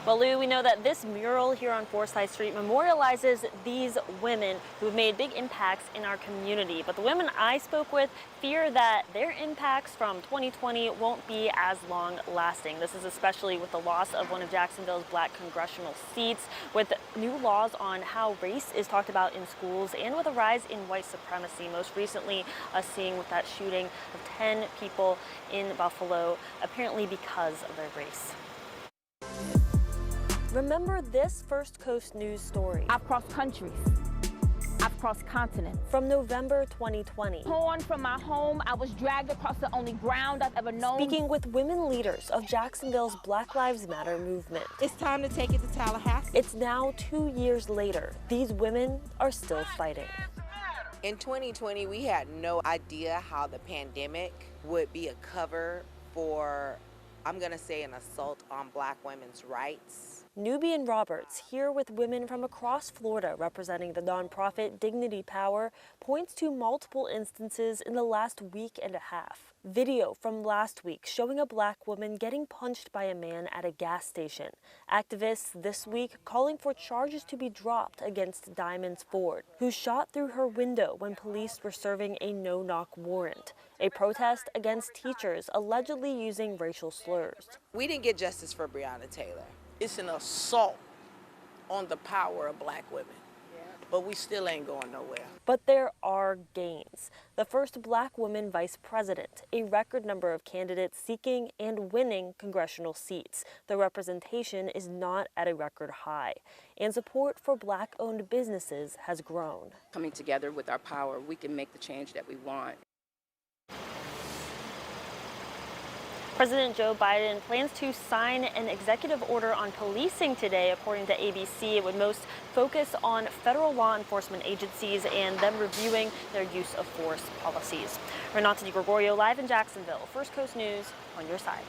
Well, Lou, we know that this mural here on Forsyth Street memorializes these women who have made big impacts in our community. But the women I spoke with fear that their impacts from 2020 won't be as long lasting. This is especially with the loss of one of Jacksonville's black congressional seats, with new laws on how race is talked about in schools, and with a rise in white supremacy. Most recently, seeing with that shooting of 10 people in Buffalo, apparently because of their race. Remember this First Coast News story. I've crossed countries. I've crossed continents. From November 2020. Torn from my home, I was dragged across the only ground I've ever known. Speaking with women leaders of Jacksonville's Black Lives Matter movement. It's time to take it to Tallahassee. It's now 2 years later. These women are still fighting. In 2020, we had no idea how the pandemic would be a cover for, I'm gonna say, an assault on Black women's rights. Nubian Roberts, here with women from across Florida representing the nonprofit Dignity Power, points to multiple instances in the last week and a half. Video from last week showing a black woman getting punched by a man at a gas station. Activists this week calling for charges to be dropped against Diamonds Ford, who shot through her window when police were serving a no-knock warrant. A protest against teachers allegedly using racial slurs. We didn't get justice for Breonna Taylor. It's an assault on the power of Black women, but we still ain't going nowhere. But there are gains. The first black woman vice president, a record number of candidates seeking and winning congressional seats. The representation is not at a record high, and support for black-owned businesses has grown. Coming together with our power, we can make the change that we want. President Joe Biden plans to sign an executive order on policing today. According to ABC, it would most focus on federal law enforcement agencies and them reviewing their use of force policies. Renata DiGregorio live in Jacksonville. First Coast News on your side.